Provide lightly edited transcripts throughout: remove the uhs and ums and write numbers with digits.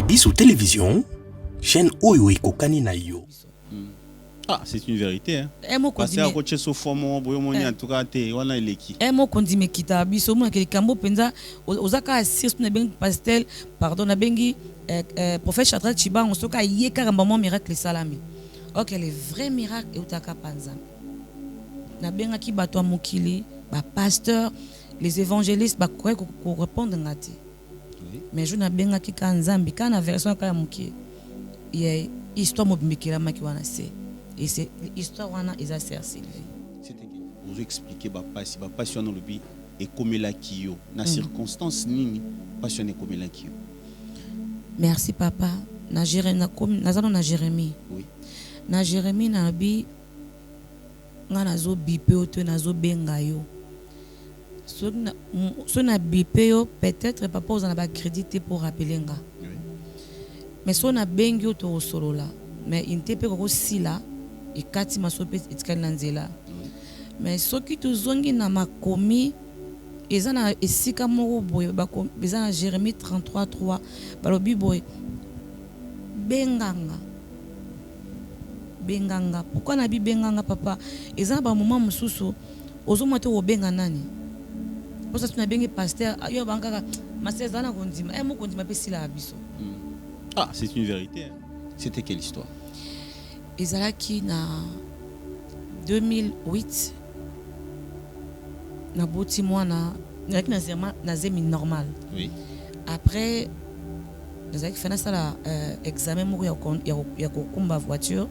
Biso Télévision, chaîne Oyo Ekokani na yo. Ah, c'est une vérité. Hein. Parce que c'est ce format, en tout cas, on a l'équipe. Mo kondi me kita biso mo ke kambo penza ozaka assist na bengi pastel pardon na bengi prophète Shadrach Chiba on soka yeka rambamo miracle salami. OK, les vrais miracles utaka panza. Na benga ki bato mokili, ba pasteur, les évangélistes ba ko répondre ngati. Mais je na benga ki kanzambi kana version ka moki. Ye histoire mo bimikira maki wana se. Et c'est l'histoire wana eza sœur Sylvie. Vous expliquez si passionné le bi et comme la kio na circonstance nini passionné comme la kio. Merci papa. Na Jérémie. Oui. Na Jérémie na bi ngana zo bipe oto na zo benga yo. So na bipe yo peut-être papa vous en avez crédité pour rappeler nga. Oui. Mais so na bengi oto o solo la. Mais inte pe ko sila et kati masope etikali na nzela. Mais soki tozongi na makomi ezana esika moko boye bako ezana Jérémie 33:3 balobi boye benganga pourquoi na bi benganga papa ezana ba moment mususu ozomote wo benga nani posa tuna bengi pasteur yo bangaka masezana kondima mo kondima pe sila biso. Ah, c'est une vérité. Hein. C'était quelle histoire? Ezalaki na 2008 na boti mwana na zemi normal. Oui. Après nazaki fana sala examen moko ya kokumba voiture.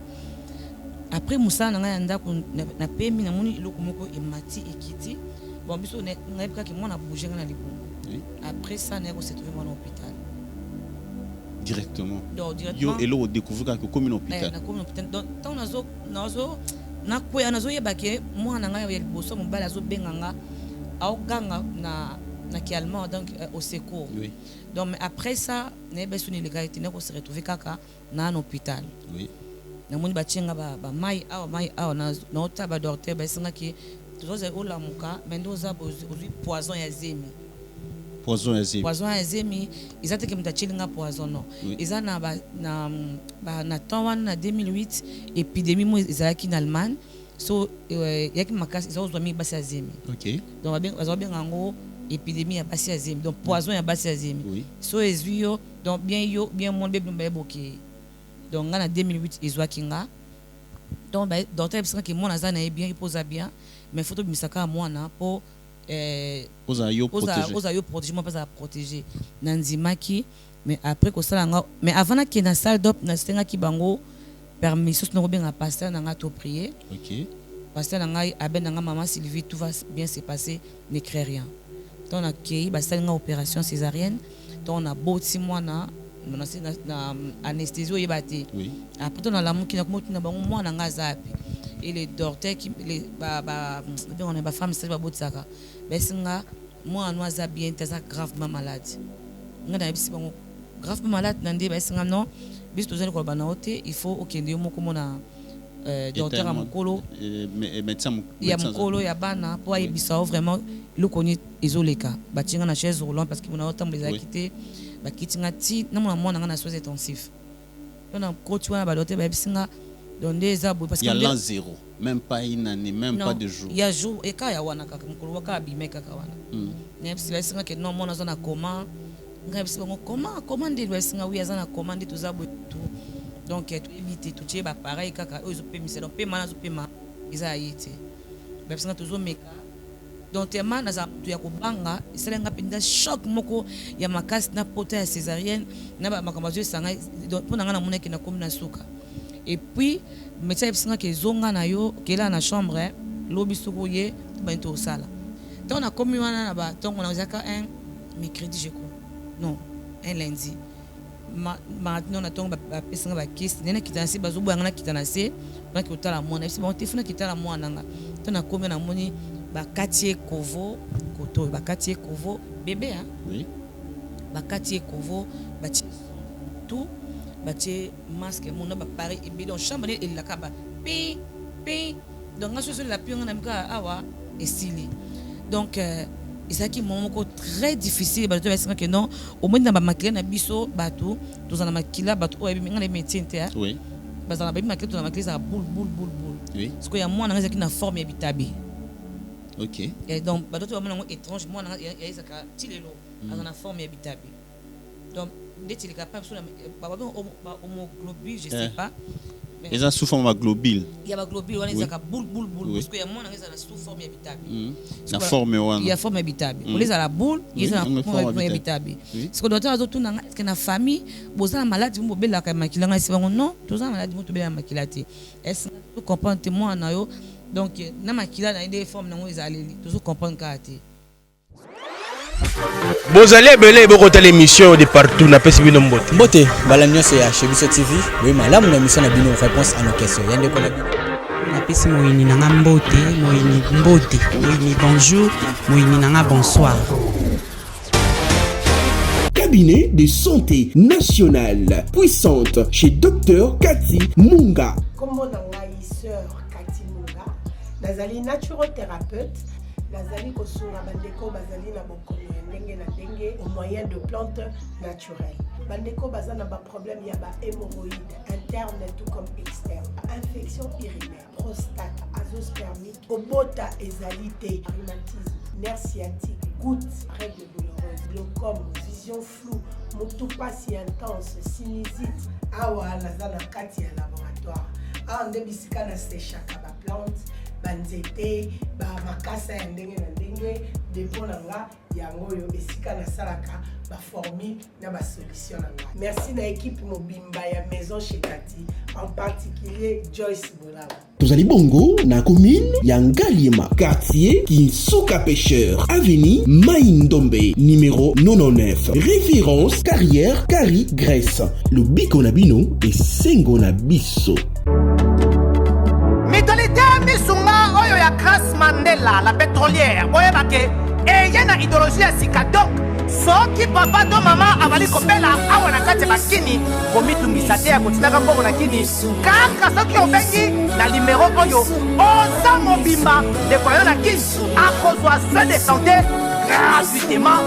Après musa na ngai ndako na pemi na moni iloko moko emati ekiti. Bon biso ngai ka ki mwana bouger na libu. Oui. Après ça na ko se trouver dans l'hôpital. Directement. Donc directement. Yo elo découvrir que comme un hôpital. Na comme hôpital. Donc tant nazo na koya nazo yebake mwana ngai ya liboso mobala zo benganga au ganga na ki allemand donc au secours. Oui. Donc mais après ça na besoin de légalité na ko se retrouver kaka na un hôpital. Oui. Na moni batinga ba mai na ota ba docteur ba singa ki tozo ola muka mendo za aujourd'hui poison ya zemi. Poison ya zemi izate ke mtachilinga poison no. Oui. Iza na na temps na 2008 épidémie mo izaki na Allemagne so yaki makasi izo zomi basi ya zemi. OK. Donc bazo bien ngo épidémie ya basi ya zemi donc poison ya basi ya zemi. Oui. So ezuyo donc bien mon bébé mbeboki. Donc na 2008 izwaki nga. Donc docteur bisaka ke mona za na bien il pose bien mais photo bisaka mwana po oza yo protéger moi pas à protéger nanzimaki mais après ko sala nga mais avant na ki na salle d'op na stenga ki bango permission no bien pasteur na nga to prier. OK. Pasteur na nga aben na nga maman Sylvie tout va bien se passer n'écrit rien. Donc on a qui ba sala nga opération césarienne donc on a boti mwana na anesthésie yebate. Oui. Après on a l'amour qui na ko na bango mwana nga zapi et les docteurs qui les on est ba femme c'est ba botsaka besinga moi noisa bien tesa gravement malade ngana bisi bango gravement malade nande besinga non bis tozali ko bana ote il faut okende moko mona docteur amukolo médecin ya mukolo ya bana pour yebisa vraiment le koni izoleka batinga na chaise roulante parce que mona otambo les quitter ba kitinga ti na mona ngana soins intensifs on a coach wana ba docteur besinga donc des abos parce que il y a l'an zéro même pas une année même non, pas de jour il y a jour et quand ya wana kaka mukolo waka bime kaka wana nepsi besinga ke non mona zona comment ngabisi bango comment de besinga oui azana comment de tozabo tout donc tu éviter tout tché ba pareil kaka eux zo pemisa donc pema na zo pema isa yité besinga tozo meka donc tellement na za tu ya kubanga iselenga pinda choc moko ya makasi na pota ya césarienne na ba makambazo sanga donc pona ngana moneki na komi na suka. Et puis médecin besinga ke zonga na yo kela na chambre lobi sukuye bento sala donc on a commis wana na ba donc on a zaka un mercredi je crois non un lundi maintenant on a donc ba besinga ba kiss nena kitanasi bazo bwanga na kitanasi na ki otala mona si bon tefuna kitala mona nga to na commis na moni ba katie kovo koto ba katie kovo bébé hein. Oui. Ba katie kovo ba tout batie masque mon ba pareil et bien dans chambre et la kaba pi donc ngaso la pi ngana mika awa et stylé donc Et ça qui est très difficile, que non, au moins dans ma maquille, na biso, bateau, tous en maquille, bateau, et bien les métiers, oui. Parce que dans la maquille, tout en maquille, ça boule. Oui. Parce qu'il y a moins dans qui na forme habitable. Ok. Et donc, bateau, tu vois, étrange, moi, il y a ça qui est dans la forme habitable. Donc, dès qu'il est capable, sur la homoglobule, je sais pas. Ils ont sous forme globule. Il y a globule, on est boule. Parce qu'il y a moins dans sous forme habitable. La forme one. Il y a forme habitable. On les a la boule, il y a la forme habitable. Parce que docteur a tout dans la famille, vous avez maladie, vous avez la maquillage, c'est bon non, tous avez maladie, vous avez la maquillage. Est-ce que vous comprenez témoin na yo? Donc na maquillage na des formes na vous allez tous comprendre caractère. Vous allez belé beaucoup de l'émission de partout na pesi bino mbote. Mbote, balanyo c'est chez Biso TV. Oui, madame la mission na bino réponse à nos questions. Yande ko na na pesi moyini nanga mbote, moyini bonjour, moyini nanga bonsoir. Cabinet de santé nationale puissante chez Dr Cathy Munga. Comment sœur Cathy Munga, nazali naturothérapeute, nazali kosunga bandeko bazali na bokono ndenge na ndenge au moyen de plantes naturelles. Bandeko bazana ba problème ya ba hémorroïdes interne tout comme externe, infection urinaire, prostate, azoospermie, obota ezalité, rhumatisme, nerf sciatique, gouttes, règles douloureuses, glaucome, vision floue, motupa si intense, sinusite, awa nazana kati ya laboratoire. Ah, nde bisika na séchaka ba plante, banzete, ba makasa ya ndenge na ndenge, depo na nga yango yo esika na salaka ba formule na ba solution na nga. Merci na équipe mobimba ya maison chez Cathy, en particulier Joyce Bolaba. Tozali bongo na commune ya Ngaliema, quartier Kinsuka Pêcheur, avenue Maïndombe, numéro 99. Référence carrière Kari Grèce. Le biko na bino et sengo na biso. Mitolité misunga oyo ya Grace Mandela, la pétrolière. Boyebake, eye na idéologie ya sika donc. Soki papa to mama avali kopela awa na kati bakini komitungisa te ya kotinaka mbongo na kini kaka soki obengi na numéro oyo oza mobimba ndeko yo na kini akozwa soin de santé gratuitement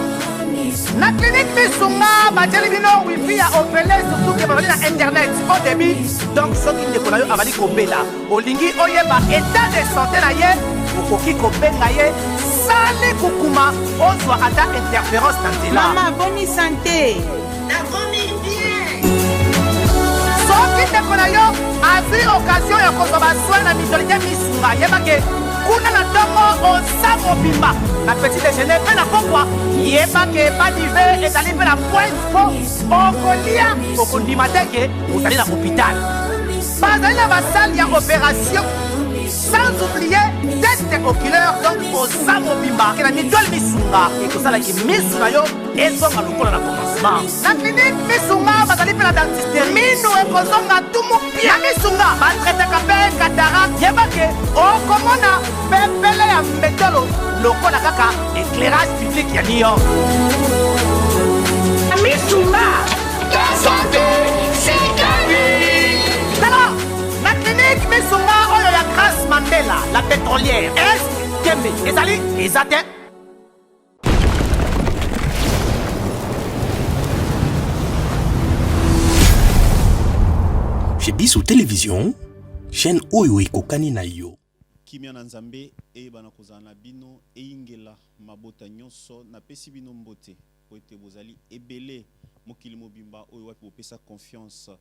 na clinique misunga batieli bino wifi ya opele surtout ke bazali na internet au début donc soki ndeko na yo avali kopela olingi oyeba état de santé na ye okoki kobenga ye sali kukuma ozwa ata interférence na nzela. Mama, bonne santé. soki ndeko na yo azwi occasion ya kozwa basoi na mitolite misunga yebake kuna na ntongo oza mobimba na petit déjeuner mpe na pokwa yebake badive ezali mpe na point po okolia okondima teke ozali na hôpital bazali na basale ya opération sans oublier test oculaire donc oza mobimba ke na mitole misunga ekosalaki misu na yo ezonga lokola na commencement na clinique misunga bazali mpe na dentiste minu ekozonga tumu pia na misunga batretaka mpe katarak yebake okomona pepele ya mbetolo lokola kaka éclairage public ya New York misunga ta santé c'est gagné. Alors la clinique misunga oyo ya Grace Mandela, la pétrolière est Kembe ezali ezate. Chez Biso Télévision, chaîne oyo ekokani na yo. Kimia na Nzambe eyebana kozala na bino eyingela mabota nyonso na pesi bino mbote po ete bozali ebele mokili mobimba oyo wapi bopesa confiance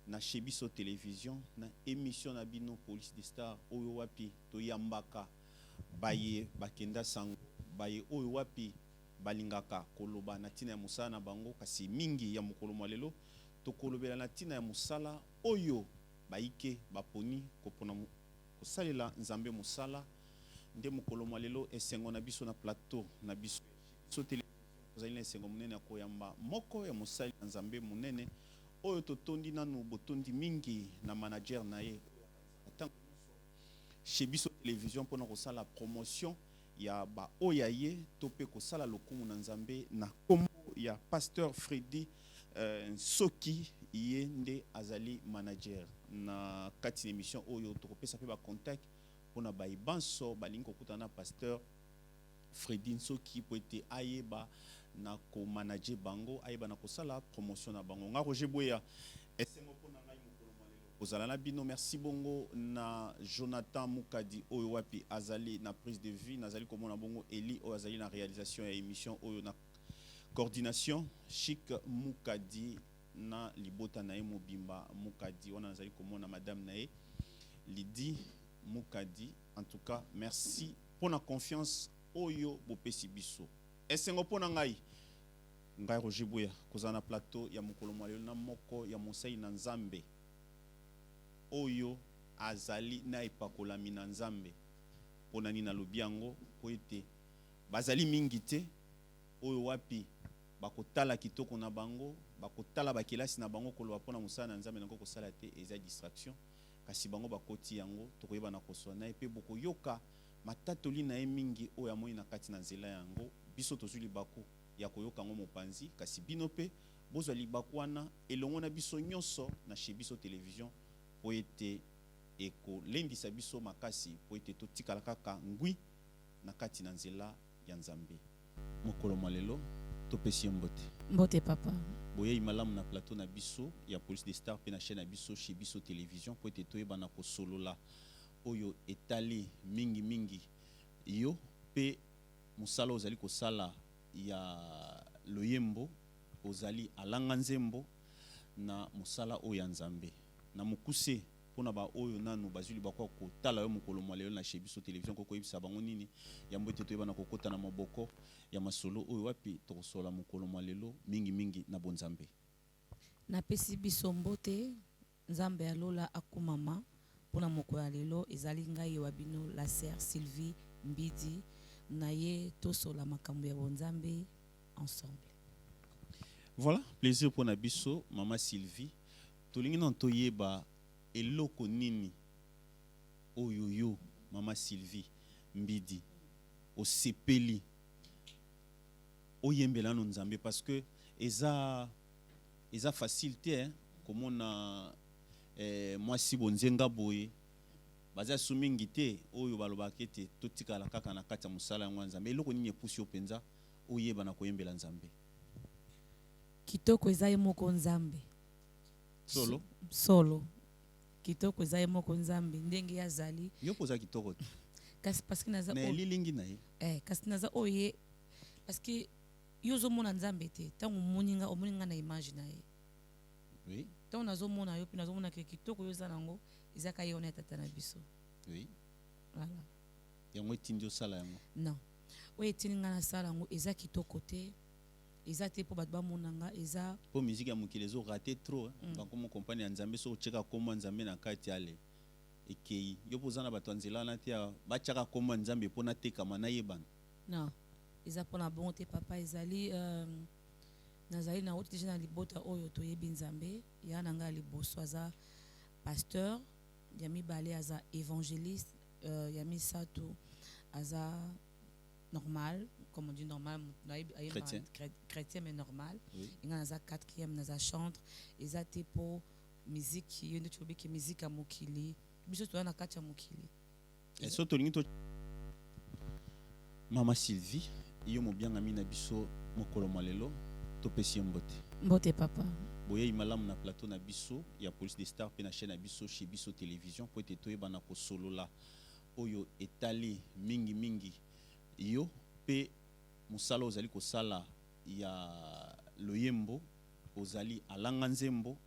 na chez Biso Télévision na émission na bino Police des Stars oyo wapi toyambaka baye bakenda sango baye oyo wapi balingaka koloba na tina ya musala na bango kasi mingi ya mokolo malelo tokolobela na tina ya musala oyo baike baponi kopona kosalela Nzambe musala nde mokolo malelo esengo na biso na plateau na biso so tele kozali na esengo munene ya koyamba moko ya musali na Nzambe munene oyo totondi nanu botondi mingi na manager na ye atango chez Biso Télévision mpona kosala promotion ya ba oya ye tope kosala lokumu na Nzambe na kombo ya Pasteur Freddy Soki ye nde azali manager na kati na émission oyo tokopesa pe ba contact mpona ba ibanso balingi kokutana na Pasteur Fredin soki po ete ayeba na ko manager bango, ayeba na ko sala promotion na bango. Nga Roger Boya esengo pona ngai mokolo malelo kozala na bino. Merci bongo na Jonathan Mukadi oyo wapi azali na prise de vue, nazali komona bongo Eli oyo azali na réalisation ya émission oyo na coordination Chic Mukadi na libota na ye mobimba Mukadi wana nazali komona madame na ye Lydie Mukadi. En tout cas merci pour la confiance oyo bopesi biso. Esengo pona ngai Roger Boya kozana plateau ya mokolo malelo na moko ya mosai na Nzambe oyo azali na epakolami na Nzambe pona nini nalobi yango po ete bazali mingi te oyo wapi bakotala kitoko na bango, bakotala bakelasi na bango koloba pona mosala na Nzambe nango kosala te eza distraction, kasi bango bakoti yango tokoyeba na koswana epe boko yoka matatoli na ye mingi oyo amoi na kati na nzela yango. Biso tozuli bako ya koyoka ngo mopanzi, kasi bino pe bozwa libaku wana elongo na biso nyonso na chez biso télévision po ete ekolendisa biso makasi po ete totikala kaka ngwi na kati na nzela ya Nzambe. Mokolo malelo topesi mbote. Mbote papa. Boye malamu na plateau na biso ya Police des Stars pe na chaîne na biso chez biso télévision po ete toyeba na kosolola oyo etali mingi mingi yo pe musala ozali kosala ya loyembo ozali alanga nzembo na musala oyo ya Nzambe na mukuse pona ba oyo nanu bazuli bakwa kotala yo mokolo malelo na chez biso télévision koko yebisa bango nini ya mbote toyeba na kokota na maboko ya masolo oyo wapi tokosola mokolo malelo mingi mingi na bonzambe. Na pesi biso mbote Nzambe alola akumama pona mokolo ya lelo ezali ngai wa bino la sœur Sylvie Mbidi na ye tosola makambo ya bonzambe ensemble. Voilà, plaisir pour Nabiso, Maman Sylvie. Tolingi nan toyeba eloko nini oyoyo Maman Sylvie Mbidi o sepeli oyembela no Nzambe parce que eza facilité hein comme on a moi si bonzenga boye baza sumingi te oyo balobaka ete totikala kaka na kati ya mosala ya Nzambe eloko nini epusi openza oyeba na koyembela Nzambe. Kitoko ezaye moko Nzambe solo kitoko ezaye moko Nzambe ndenge yazali yo poza kitoko te kasi parce que naza na lilingi na ye kasi naza oye parce que yo zo mona Nzambe te tango omoninga na image na ye. Oui. Tango nazo mona yo pe nazo mona ke kitoko yo za nango ezaka ye ona tata na biso. Oui. Voilà. Yango etindio sala yango. Non. Oye tininga na sala yango eza kitoko te. Eza te po bato bamonanga eza po musique ya mokili ezo raté trop bakomo compagnie ya Nzambe so cheka komwa Nzambe na kati ale ekei yo pozana bato nzela na te bachaka komwa Nzambe pona tekama na yebana. Non. Eza pona bon te papa ezali nazali na wote na libota oyo toyebi Nzambe ya nanga liboso aza pasteur ya mibale aza évangéliste ya misato aza normal, comme on dit normal, chrétien mais normal. Il y a 4e, il y a chantre, il y a pour musique, il y a musique à Mokili, il y a 4 à Mokili. Et surtout, Maman Sylvie, il y a bien ami na biso mokolo malelo, to pesi mbote. Mbote papa. Boye imalam na plateau na biso, il y a Police des Stars pe na chaîne na biso chez biso télévision pour être toyeba na ko solola oyo etali mingi mingi. Yo pe musala ozali kosala ya loyembo ozali alanga nzembo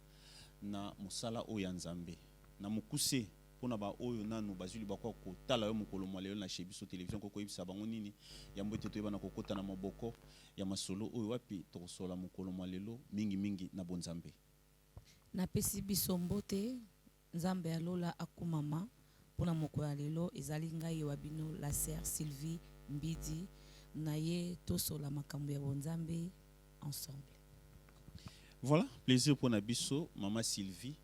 na musala oyo ya Nzambe na mukuse pona ba oyo nanu bazuli bakwa kotala yo mokolo malelo na chez biso télévision koko yebisa bango nini ya mbote toyeba na kokota na maboko ya masolo oyo wapi tokosola mokolo malelo mingi mingi na bonzambe. Na pesi biso mbote Nzambe alola akumama pona mokolo ya lelo ezali ngai wa bino la sœur Sylvie Mbidi na ye tosola makambo ya bonzambe ensemble. Voilà, plaisir pour Nabiso, Maman Sylvie.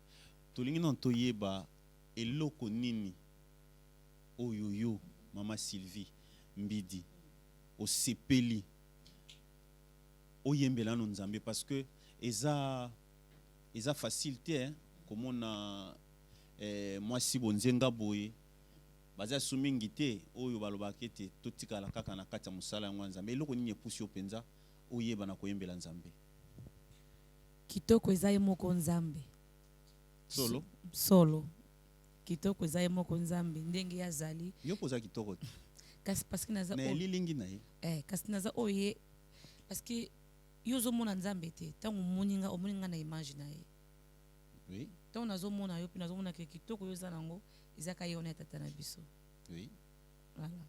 Tolingi nan toyeba eloko nini oyoyo Maman Sylvie Mbidi o sepeli oyembela no Nzambe parce que eza facilité hein comme on a moi si bonzenga boye baza sumingi te oyo balobaka ete totikala kaka na kati ya mosala yango ya Nzambe eloko nini epusi yo mpenza oyeba na koyembela Nzambe? Kitoko eza ye moko Nzambe solo kitoko eza ye moko Nzambe ndenge azali yo poza kitoko te kasi parce que naza na lilingi na ye kasi naza oye parce que yo ozomona Nzambe te ntango omoninga na image na ye. Oui. Ntango nazomona yo mpe nazomona ke kitoko yo eza nango eza ka ye wana ya tata na biso. Oui. Voilà.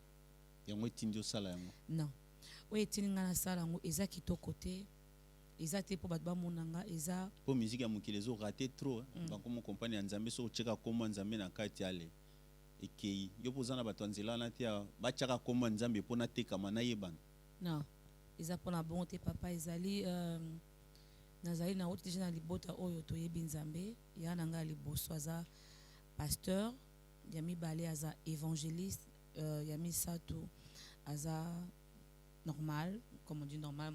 Yango etindi osala yango? Non. Oyo etindi nga nasala yango eza kitoko te eza te mpo bato bamonanga eza mpo musique ya mokili ezorate trop bakomo kompani ya Nzambe so otyeka kombo ya Nzambe na kati ale ekei yo mpo oza na bato ya nzela wana te batyaka kombo ya Nzambe mpo natekama nayebana? Non. Eza mpona bongo te papa ezali nazali na oti deja na libota oyo toyebi Nzambe ya na nga liboso aza pasteur ya mibale aza évangéliste ya misato aza normal comme on dit normal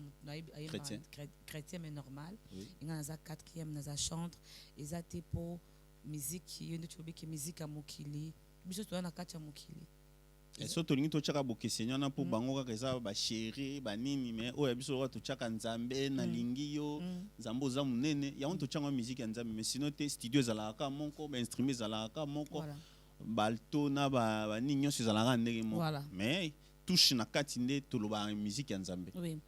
chrétien mais normal inga naza 4e naza chantre eza te po musique yo nde tobiki musique ya mokili biso toza na kati ya mokili so tolingi totyaka bokeseni wana mpo bango kaka eza bashere banini mais oyo ya biso lokola totyaka Nzambe nalingi yo Nzambe oza monene yango totyanga musique ya Nzambe mais sinon te studio ezalaka moko bainstrument ezalaka moko balto na banini nyonso ezalaka ndenge moko mais touche na kati nde tolobaka musique ya Nzambe. Oui.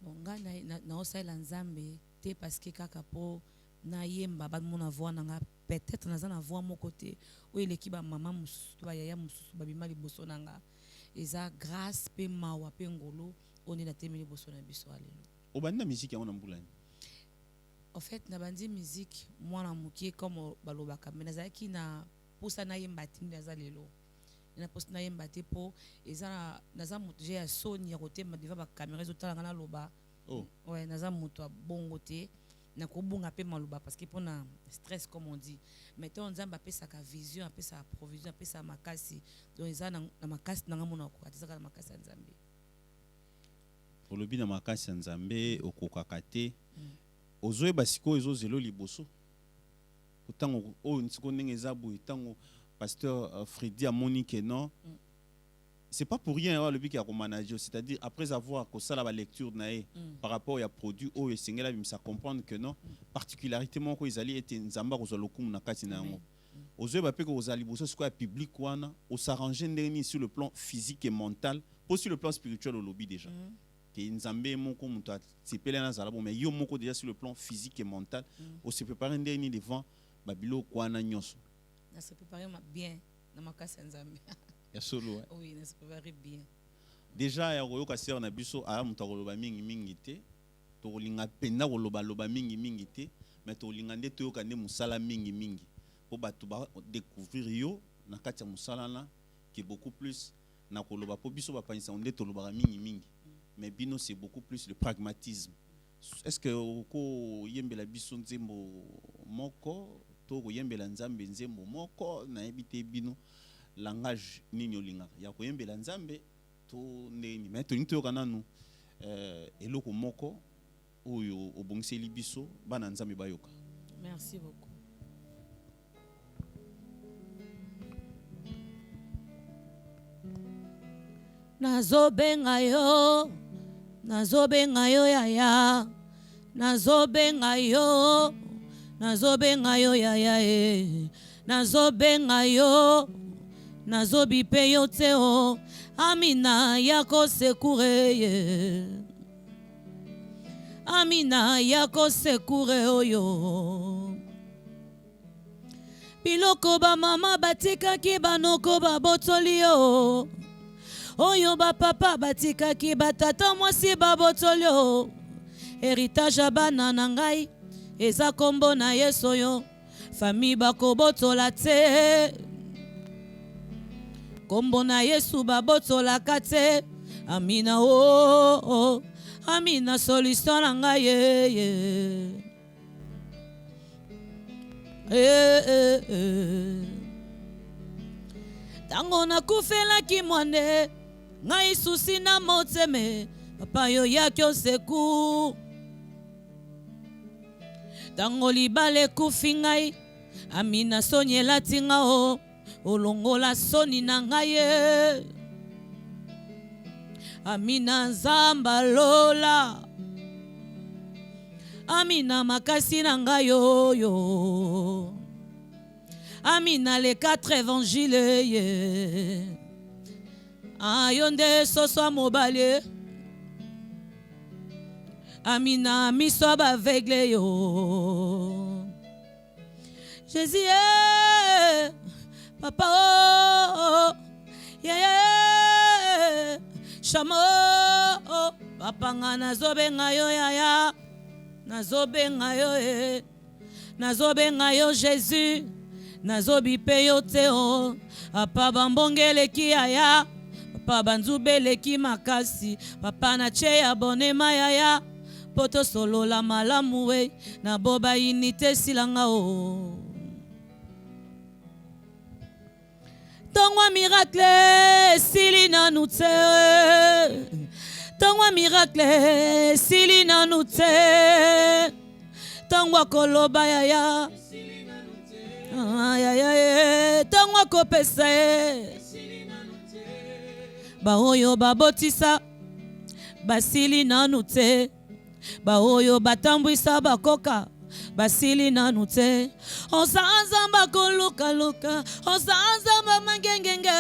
Bon ngai naosalela Nzambe te parce que kaka po nayemba bamona voix nanga peut-être naza na voix moko te oyo eleki bamama mosusu to bayaya mosusu babima liboso nanga eza grâce mpe mawa mpe ngolo oyo nde natemeli liboso na biso alelo. Obandi na musique yango na mbulani? En fait nabandi musique mwana mokie comme balobaka mais nazalaki na posa nayemba te nde naza lelo na posa nayemba te po eza naza moto je ya soni ya kotemba deva bacaméra ezotalanga naloba ouais naza moto ya bongo te na kobunga pe maloba parce que pona stress comme on dit maintenant Nzambe apesaka vision apesaka provision apesaka makasi donc eza na makasi nanga mona ko atizaka na makasi ya Nzambe olobi na makasi ya Nzambe okokaka te ozoyeba sikoyo ezozelo liboso otango oyo nsiko ndenge eza boye ntango pasteur Freddy amoni ke non c'est pas pour rien le but qui a manager c'est-à-dire après avoir que ça la lecture naé par rapport à produit au singela bimsa comprendre que non particularité mon ko izali était Nzamba ko zalokum na kati na ngo ozo ba pe ko zali boso ce quoi public wana o s'arranger ndeni sur le plan physique et mental pas sur le plan spirituel au lobby déjà que Nzambe mon ko muta sepele na zala bon mais yo moko déjà sur le plan physique et mental on se préparer ndeni devant babilo kwana nyonso na se préparer bien na makasi ya Nzambe. Solo, oui, ça se préparer bien. Déjà, ya koyoka sir na biso a muta koloba mingi te. To linga penda koloba mingi te, mais to linga nde to yoka nde musala mingi. Po batu ba découvrir yo na kati ya musala na qui beaucoup plus na koloba po biso ba panisa nde to loba mingi. Mais bino c'est beaucoup plus le pragmatisme. Est-ce que ko yembela biso nzembo moko to ko yembela Nzambe nzembo moko na ebite bino langage nini olinga ya koyembela Nzambe to ndeni mais to nito kananu eloko moko oyo obongiseli biso bana Nzambe bayoka. Merci beaucoup. Nazobenga yo yaya nazobenga yo yaya nazobenga yo nazobi pe yo te o amina yako sekure ye amina yako sekure oyo biloko ba mama batikaki banoko babotoli yo oyo ba papa batikaki batata mwasi babotoli yo héritage ya bana na ngai eza kombo na Yesu yo famille bakobotola te kombo na Yesu babotolaka te amina o amina solution na ngai tango nakufelaki mwande ngai susi na moteme papa yo yaki oseku tango libala ekufi ngai amina soni elati nga o olongola soni na ngai ye. Amina nzamba lola, amina makasi na ngai yo. Amina les 4 évangiles ye. Ayonde soso mobale. Amina miso aveugle yo. Jésus papa oh yeah chamo papa nga nazobenga yo yaya nazobenga yo nazobenga yo Jésus nazobi pe yo teo apa bambongele ki yaya papa banzubele ki makasi papa na che abonema yaya poto solo la malamu we na boba inite silanga o. Tongwa miracle silina nute. Tongwa miracle silina nute. Tongwa koloba yaya. Ayaya tongwa kopesa. Ba oyo babotisa basilina nute. Ba oyo batambwisa bakoka basili nanu te. Osanzamba koluka luka, osanzamba mangengenge,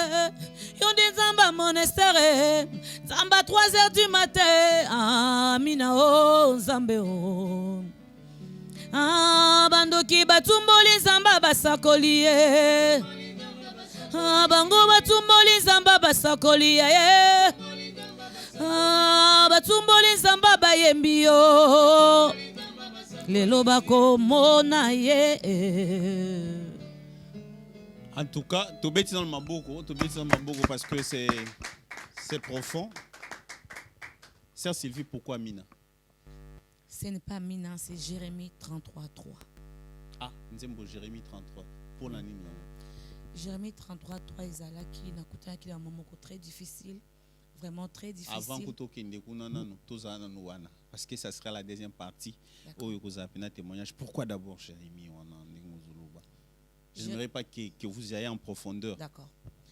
yondi nzamba monestere, nzamba 3h du matin. Amina o nzambe o. Bandoki batumboli nzamba basakoliye. Bango batumboli nzamba basakoliye. Batumboli nzamba bayembi yo. En tout cas, tu bêtis dans le maboko parce que c'est profond. Sœur Sylvie, pourquoi Mina? Ce n'est pas Mina, c'est Jérémie 33:3. Ah, Nzembo Jérémie 33. Pour la Nina. Jérémie 33:3 ezala qui n'a coûté un moment très difficile, vraiment très difficile. Avant que tu aies parce que ça sera la deuxième partie où vous avez un témoignage. Pourquoi d'abord Jérémie? Je n'aimerais pas que vous ayez en profondeur. D'accord.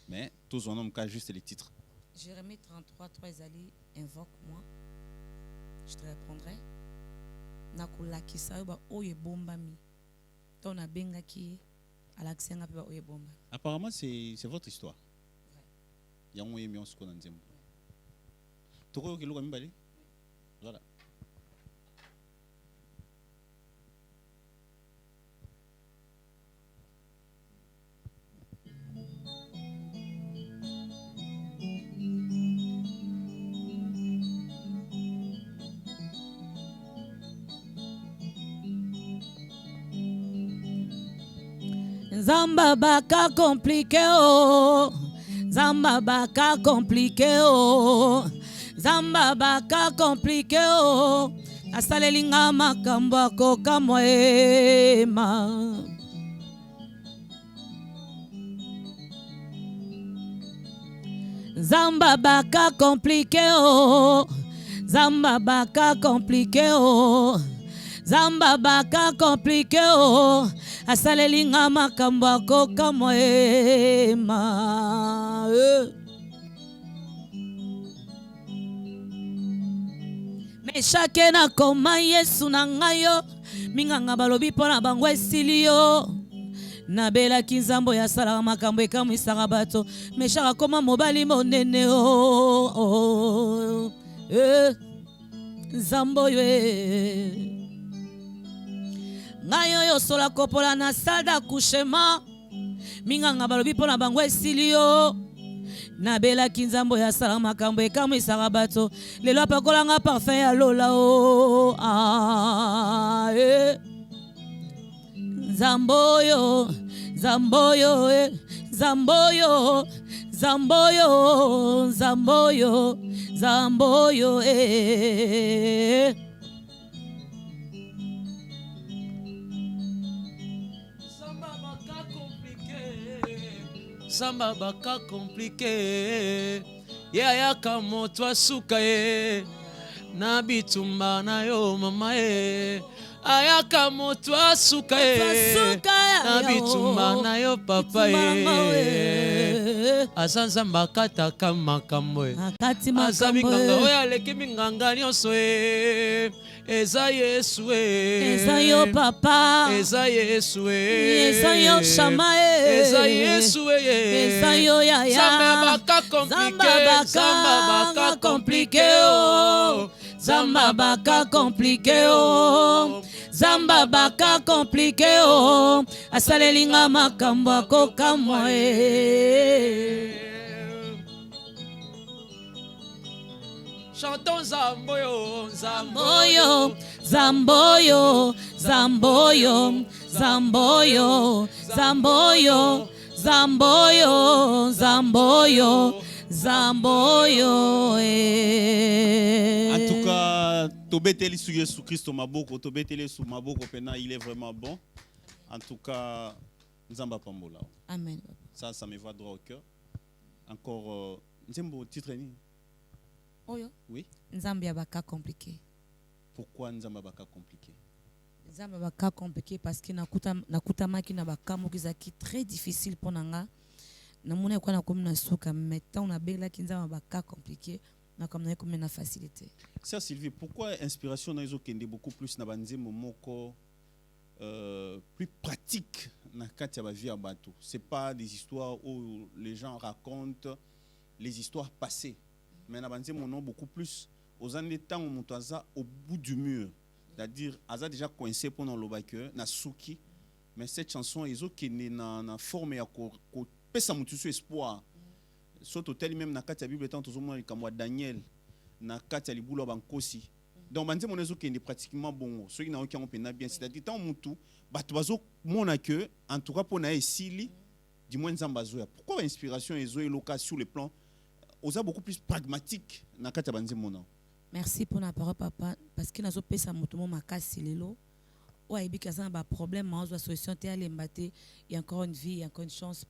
Mais tous en homme cas juste les titres. Jérémie 33:3 ezali invoque-moi, je te répondrai. Nakula kisa ba oye bombami. Ton a benga ki alaksenga pe ba oye bomba. Apparemment c'est votre histoire. Yango yemi on se connaît nzembo. Toko ki luka mbali? Voilà. Zamba baka compliqué oh, Zamba baka compliqué oh, Zamba baka compliqué oh, asalelinga makambo akoka moema. Zamba baka compliqué oh, Zamba baka compliqué oh, Zamba baka compliqué oh, asalelinga makambo akoka moema. Meshake na koma Yesu na ngayo, minganga balobi pona bango esili yo. Nabela kinzambo ya sala makambo ekamwisaka bato, meshaka koma mobali monene oh. Nzambo yo ngayo yo sola kopola na sada kushema, minganga balobi pona bango esili yo. Nabela kinzambo ya sala makambo ekamwisaka bato, lelo apakolanga parfum ya lola oh. Zamboyo, Zamboyo, Zamboyo, Zamboyo, Zamboyo, Zamboyo Samba baka compliqué, yaya kamo toi suka ye, na bitumba na yo mama ayaka moto asuka na bitumba na yo papa aza nzamba akataka makambo aza minganga oyo aleki minganga nyonso eza Yesu eza yo papa eza Yesu eza yo shama eza Yesu eza yo yaya zamba baka compliqué zamba baka compliqué zamba baka compliqué asalelinga makambo akokamwa chantons Zamboyo, Zamboyo, Zamboyo, Zamboyo, Zamboyo, Zamboyo, Zamboyo, Zamboyo, Zamboyo. En tout cas, tobeteli sur Jésus Christ maboko, tobeteli sur maboko pena, il est vraiment bon. En tout cas, Nzamba Pambola. Amen. Ça me va droit au cœur. Encore, Nzembo titre ni. Oyo. Oui. Nzambia baka compliqué. Pourquoi Nzamba baka compliqué? Nzamba baka compliqué parce que nakuta maki na baka mokizaki très difficile pour nanga. Na mona kwa na komna suka mais tant na bela ki Nzamba baka compliqué na comme na comme na facilité. Sœur Sylvie, pourquoi inspiration na ezokende beaucoup plus na banzembo moko plus pratique na kati ya ba vie ya bato? C'est pas des histoires où les gens racontent les histoires passées. Mais nous avons beaucoup plus aux années temps où nous sommes au bout du mur. C'est-à-dire, nous déjà coincé pendant le bac, na souki. Mais cette chanson, ils ont une forme à pesa mutu espoir. Surtout tel même na kati ya Bible tant tout monde comme Daniel na kati ya libula bankosi. Donc banzemo nezo kende pratiquement bon. Ceux qui n'ont aucun pena bien, c'est-à-dire tant mutu bato bazo mona que en tout cas pour na esili du moins nzamba zoya. Pourquoi inspiration ezo eloka sur le plan osa beaucoup plus pragmatique na kati ya banzemo? Merci pour la parole papa parce que nazo pesa mutu mo makasi lelo. Ouais, il y a un problème, on a solution, il y a encore une vie, il y a encore une chance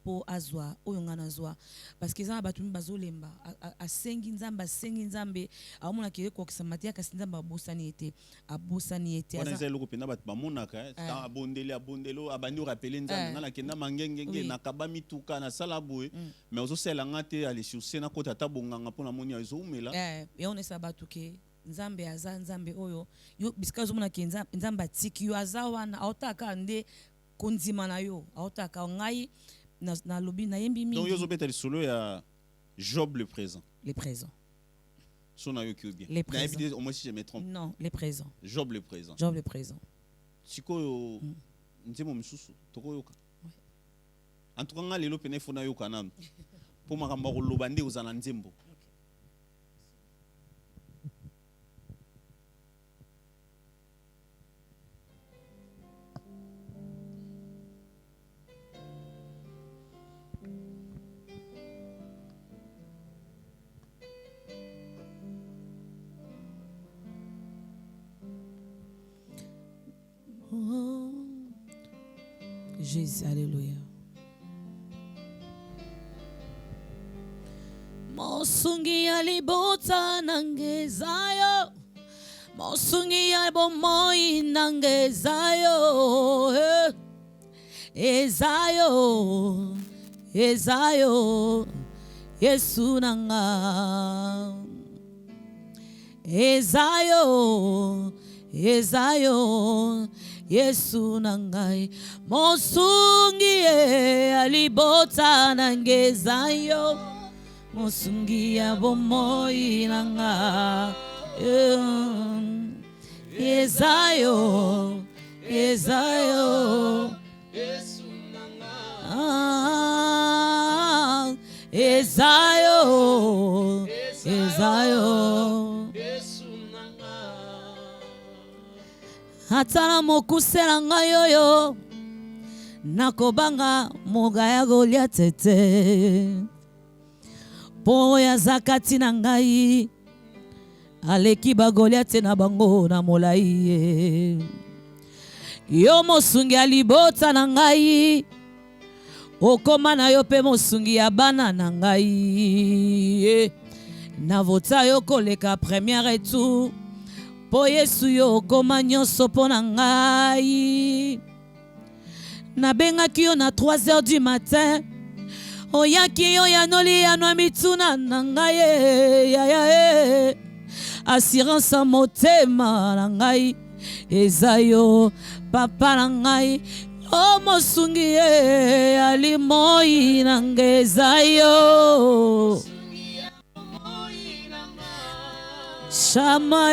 pour Azwa, ou yon Azwa. Parce que ça a battu bazo lemba, a senginzamba, a mon akire quoi que ça m'a dit à Sinzamba Boussaniété, à Boussaniété. On a des locaux pénabats, monaka, à Bondelo, à Banu rappelé Nzamba, na kena mangenge, na kabami tuka, na salaboué, mais aux océans langate, à les sur Sena Kota Tabonga, pour la monia zoumela. Et on est sabatouké. Nzambe aza nzambe oyo yo bisika zo mona ke nzamba tiki yo aza wana aotaka nde konzima na yo aotaka ngai na lobi na yembi mingi. Donc yo zo beta solo ya Job le présent. Le présent. Son ayo ki bien. Les présents. Au moins si je me trompe. Non, les présents. Job le présent. Job le présent. Siko yo nzemo misusu toko yoka. En tout cas nga lelo pene fona yoka na pour makamba ko lobande ozana nzembo. Oh, Jésus, alléluia. Mosungi alibota nangezayo, mosungi albomoi nangezayo, ezayo, ezayo, Yesu nanga, ezayo, ezayo. Yesu nangai mosungi alibota nangezayo mosungi abomoi nanga ezayo ezayo Yesu nanga ezayo ezayo atala mokusela ngai oyo nakobanga mogaya Goliath te po ya zakati na ngai aleki ba Goliath na bango na molai yo mosungi alibota na ngai okoma na yo pe mosungi ya bana na ngai navota yo koleka première retour po Yesu yo okoma nyonso mpo na ngai. Nabengaki yo na 3h du matin, oyaki yo yanoli yanwa mituna na ngai. Assurance a motema na ngai eza yo papa na ngai. O mosungi ali moi na ngai eza yo Shama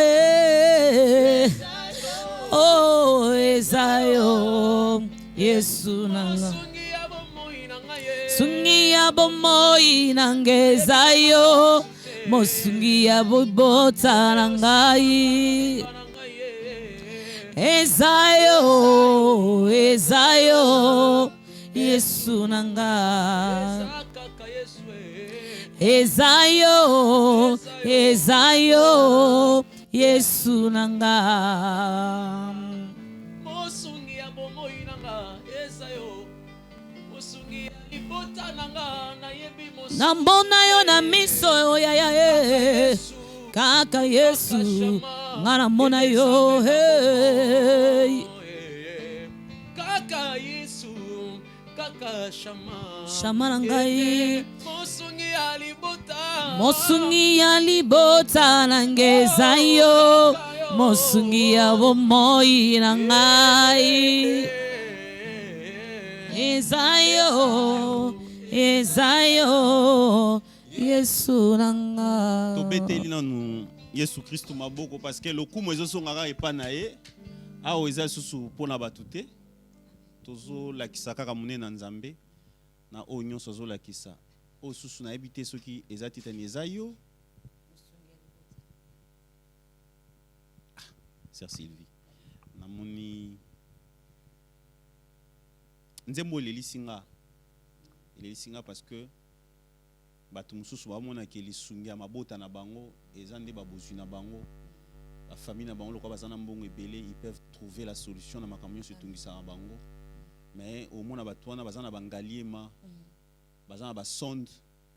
oh eza yo Yesu nanga sungi ya bomoi nanga eza yo mosungi ya bobota na ngai eza yo Yesu nanga eza yo Yesu nanga mosungi ya bomoi nanga eza yo mosungi ya libota nanga nayebi mosungi nambona yo na miso ya kaka Yesu ngana mona yo kaka Yesu kaka shama na ngai mosungi ya libota nangeza yo mosungi ya bomoi na ngai eza yo Yesu nanga tobeteli nanu Yesu Kristo maboko parce que le coup mozo songaka epa na ye awo eza susu pona batute tozo lakisa kaka munene nzambe na o nyonso zo lakisa o susu na ebite soki eza titani eza yo Sœur Sylvie namoni nzembo lelisinga parce que bato mususu bamona ke lisungi ya mabota na bango eza nde babozwi na bango la famille na bango lokwa bazana mbongo ebele ils peuvent trouver la solution na makambo nyonso etungisaka bango mais omona bato wana bazana bangaliema bazana basonde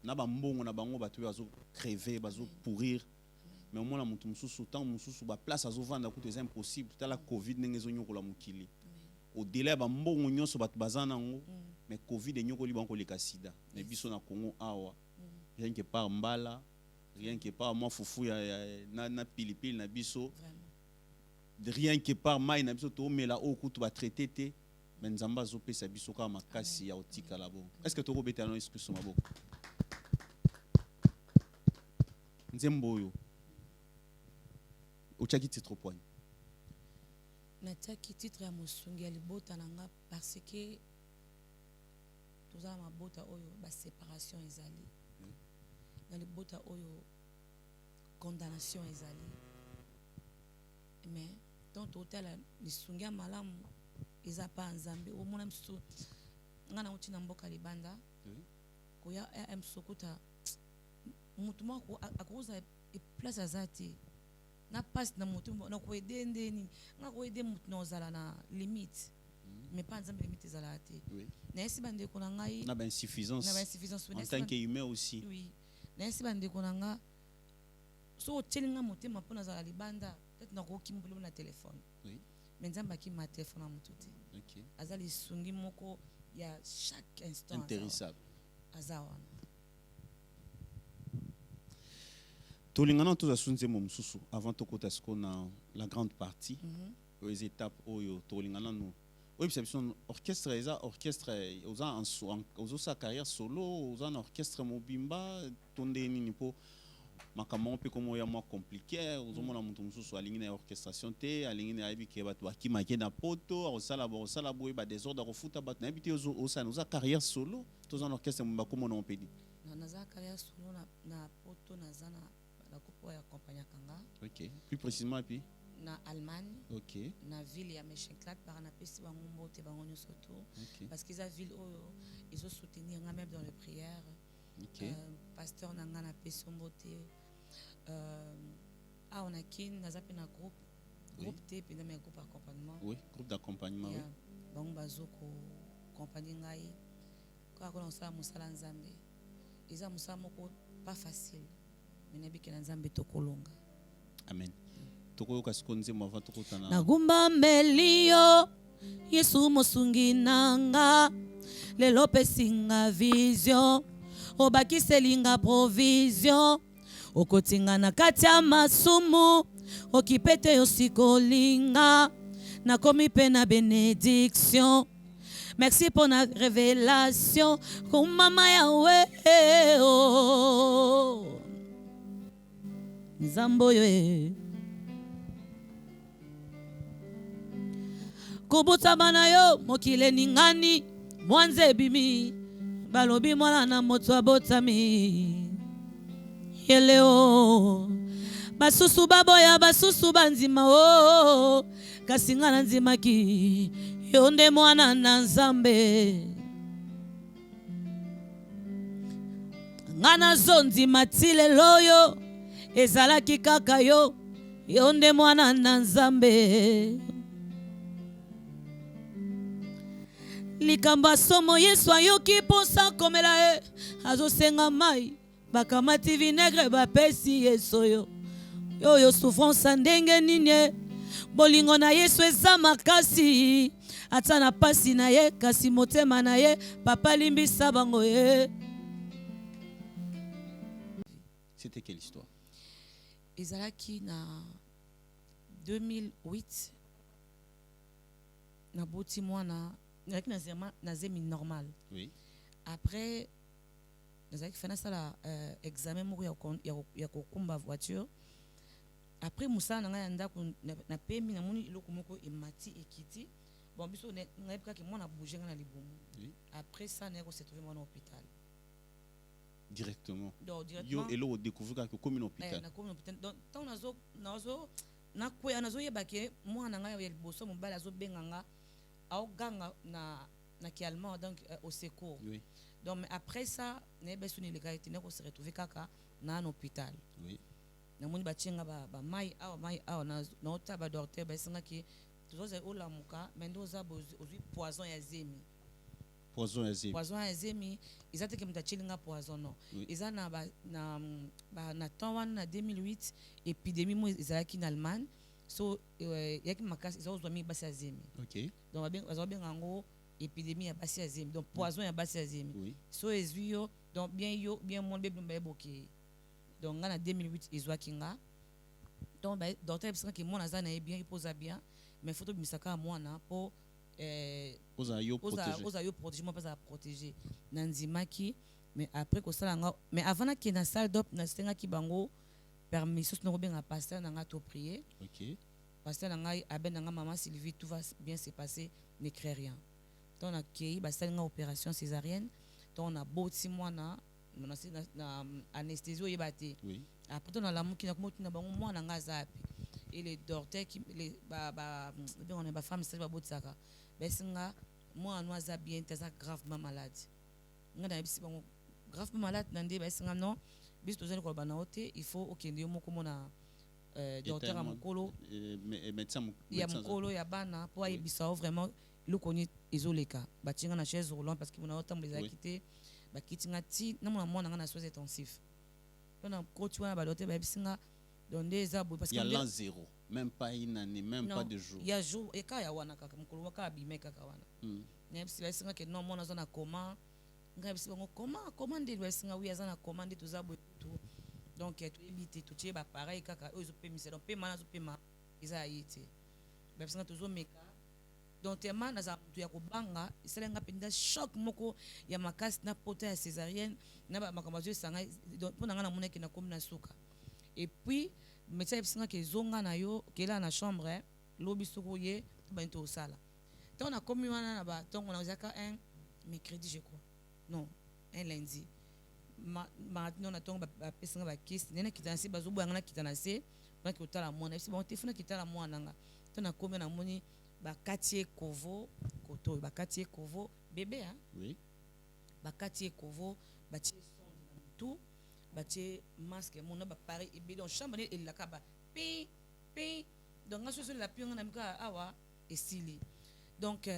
na bambongo na bango bato bazo crever bazo pourrir mais omona mutu mususu tant mususu ba place azovanda kutu eza impossible tala covid ndenge ezonyokola mokili au-delà ya bambongo nyonso bato bazana ngo mais covid enyokoli bango koleka sida mais biso na Congo awa rien que par mbala rien que par moi fufu na pilipili na biso rien que par mai na biso to mela o kutu ba traité te mais nzamba azopesa biso kama makasi ya otika labo est-ce que toko betano excuse maboko nzembo oyo ochaki titre point nataki titre ya mosungi ya libota nanga parce que tozala mabota oyo ba séparation ezali na libota oyo condamnation ezali mais tant totala lisungi ya malamu eza pa nzambe omona msusu ngana uti na mboka libanda koya msukuta mutu moko akoza place azati na passe na mutu na koede ndeni nga koede mutu na ozala na limite mais pas nzambe limite ezala te na esi bande ko na ngai na ba insuffisance en tant qu'humain aussi oui na esi bande ko na nga so telinga motema pona zala libanda peut-être na ko kimbulu na téléphone mais nzamba ki ma téléphone na mutu te azali sungi moko ya chaque instant intéressable azawana tolingana toza sunze mo mususu avant tokota siko na la grande partie les étapes oyo tolingana no oui c'est son orchestre eza orchestre oza sa carrière solo oza na orchestre mobimba tonde nini po makambo pe comme ya moi compliqué ozomona mutu mususu alingi na orchestration te alingi na yebike bato bakimaki na poto osala boye ba désordre kofuta bato na yebite oza carrière solo toza na orchestre mobimba comme on peut dire na carrière solo na poto na zana la coupe ya compagnie kanga OK plus précisément puis na Allemagne OK na ville ya Mönchengladbach par na pesi bango mbote bango nyoso to parce qu'ils a ville oyo ils ont soutenir nga même dans les prières pasteur na nga na pesi mbote on a kin na zape na groupe T puis na groupe accompagnement groupe d'accompagnement bango bazoko compagnie ngai kwa kona osala musala nzambe eza musala moko pas facile menebike na nzambe tokolonga. Amen. Tokoyoka sikonze mwava tokotana. Nagumba melio Yesu mosungi nanga lelo pesinga vision obakiselinga provision okotinga na kati ya masumu okipete osikolinga nakomi pe na bénédiction. Merci pour la révélation. Kumama yawe oh Nzamboyo Kubuta bana yo mokile ningani mwanze bimi balobi mwana na moto abotami yeleo basusu baboya basusu banzima o kasinga na nzimaki yonde mwana na nzambe ngana zondi matile loyo ezalaki kaka yo yonde mwana na nzambe likambo somo Yesu ayoki posa komela azosenga mai bakamati vinaigre bapesi Yesu yo souffrance ndenge nini bolingo na Yesu eza makasi ata na pasi na ye kasi motema na ye papa limbisa bango ye. C'était quelle histoire? Ezalaki na 2008 na boti mwana na zemi normal. Oui. Après nazaki fana sala examen moko ya kokumba voiture. Après Moussa nanga ndako na pemi na moni iloko moko emati ekiti. Bon biso na epka ke mona bouger na libomo. Oui. Après ça na ko se trouver mon hôpital. Directement. Donc directement. Yo elo découvrir que comme un hôpital. Na comme hôpital. Donc tant nazo na kwa nazo yebake mwana nanga ya liboso mobala zo benganga au ganga na ki allemand donc au secours. Oui. Donc mais après ça na besu ni légalité na ko se retrouver kaka na un hôpital. Oui. Na moni batinga ba mai awa na ota ba docteur ba singa ki tuzoze olamuka mendo za ozwi poison ya zemi. Poison ya zemi. Poison ya zemi izate ke mtachilinga poison no. Oui. Iza na na temps na 2008 épidémie mo izalaki na Allemagne. So yaki makasi izo zwa mi basi ya zemi. OK. Donc bazo bengango épidémie ya basi ya zemi. Donc poison ya basi ya zemi. Oui. So ezwi donc bien mon bébé mbaeboki. Donc en 2008 izwa kinga. Donc docteur parce que mon azana est bien il pose bien mais photo bimisaka mwana pour oza protéger moi pas à protéger nanzimaki mais après ko sala mais avant na kina salle d'op na stenga ki bango permission no bien pasteur na to prier. OK. Pasteur na ngai aben na maman Sylvie tout va bien se passer n'écrit rien. Donc on a qui ba sala opération césarienne donc on a boti mwana na anesthésie yebate. Oui. Après on a l'amour qui na ko na bango mwana nga zapi et les docteurs qui les on est ba femme c'est ba botsaka besinga moi noisa bien tesa gravement malade ngana bisi bango gravement malade nande besinga non bis tozali ko bana ote il faut okende moko mona docteur amukolo médecin ya mukolo ya bana pour ayebisa vraiment le koni izoleka batinga na chaise roulante parce que mona otambola quitter bakitinga ti na mona ngana soins intensifs on a coach wana ba docteur ba bisinga donc des arbres parce que il y a l'an zéro même pas une année même non, pas de jour il y a jour et quand ya wana kaka mukolo waka bime kaka wana nebisi la singa ke non mona zona comment ngabisi bango comment de la singa wi azana comment de tuzabo tout donc tu éviter tout tché ba pareil kaka eux zo pemise donc pe mana zo pema isa yité ba singa tuzo meka donc tellement na za tu ya ko banga iselenga penda choc moko ya makasi na pota ya césarienne na ba makambazo sanga donc pona ngana moneki na comme na suka et puis médecin bisinga ke zonga na yo kela na chambre lobi sokoye bento sala donc on a commis wana na ba donc on a zaka un mercredi je crois non un lundi maintenant on a donc ba pesinga ba kiss nena kitanasi bazo bwanga na kitanasi na kitala mona si bon tefuna kitala mona nga to na commis na moni ba katie kovo koto ba katie kovo bébé hein oui ba katie kovo ba tie son na tout batie masque mon ba pareil et donc chambre et la kaba pi donc ngaso sur la pion na mika awa estili donc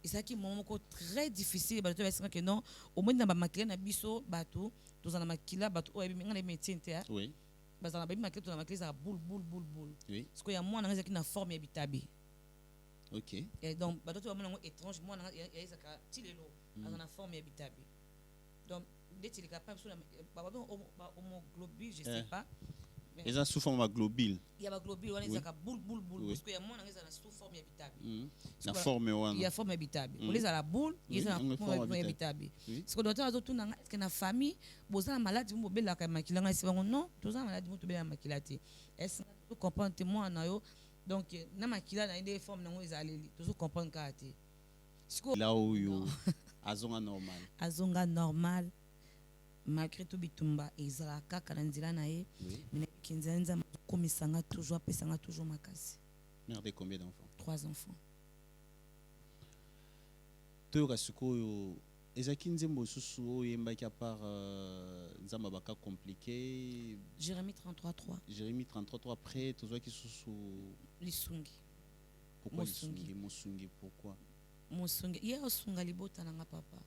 isaki momoko très difficile ba to ba que non au moins na ba makila na biso bato tozana makila bato o ebi ngana médecin te oui bazala babi makili to na makili za boule Oui. parce que ya mwana ngeza ki na forme ya bitabe. OK. Et donc bato ba mwana étrange mwana ya ezaka tilelo na forme ya bitabe. Donc dès qu'il est capable sur la homoglobule, je sais pas. Ils ont sous forme de globule. Il y a globule, on est boule parce que y a moins sous forme habitable. La forme il y a forme habitable. On les a la boule, ils ont la forme habitable. Ce que d'autres autres na est-ce que na famille, boza malade mo bela ka makilanga c'est bon non, tous en malade mo to bela makilate. Est-ce que tu comprends témoin na yo donc na makila na des formes na ngo ezaleli. Tu comprends ka te. Là où yo azonga normal. Azonga normal. Malgré tout bitumba ezala kaka na nzela na ye mais kinzenza komisanga toujours pesanga toujours makasi. Mère de combien d'enfants? 3 enfants. Toyoka sikoyo ezaki nzembo susu oyemba ki à part nzamba baka compliqué. Jérémie 33:3. Jérémie 33:3 après tozwa ki susu lisungi. Pourquoi Mosungi pourquoi? Mosungi ye osunga libota na nga papa.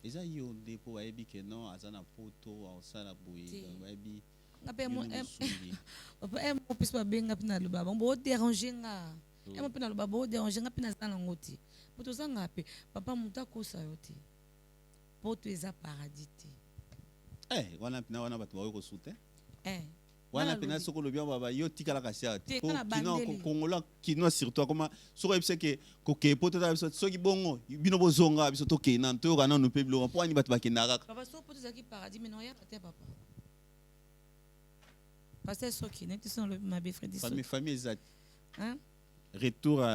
Eza yo depo wayebi ke non azana poto osala boye wayebi ngape mo mo pisa benga pina lo baba mbo déranger nga mo pina lo baba déranger nga pina zana ngoti poto zanga pe papa muta kosa yote poto eza paradis te wana pina wana bato ba ko sute wana pina soko lo bien baba yo tikala kasia po kino kongola kino surtout comment soko ebise ke ko ke poto ta biso soki bongo bino bozonga biso to ke nan to kana no peblo po ani bato bakendaka papa so poto zaki paradis mais non ya te papa parce que soki ne tison le ma befredi famille ezat retour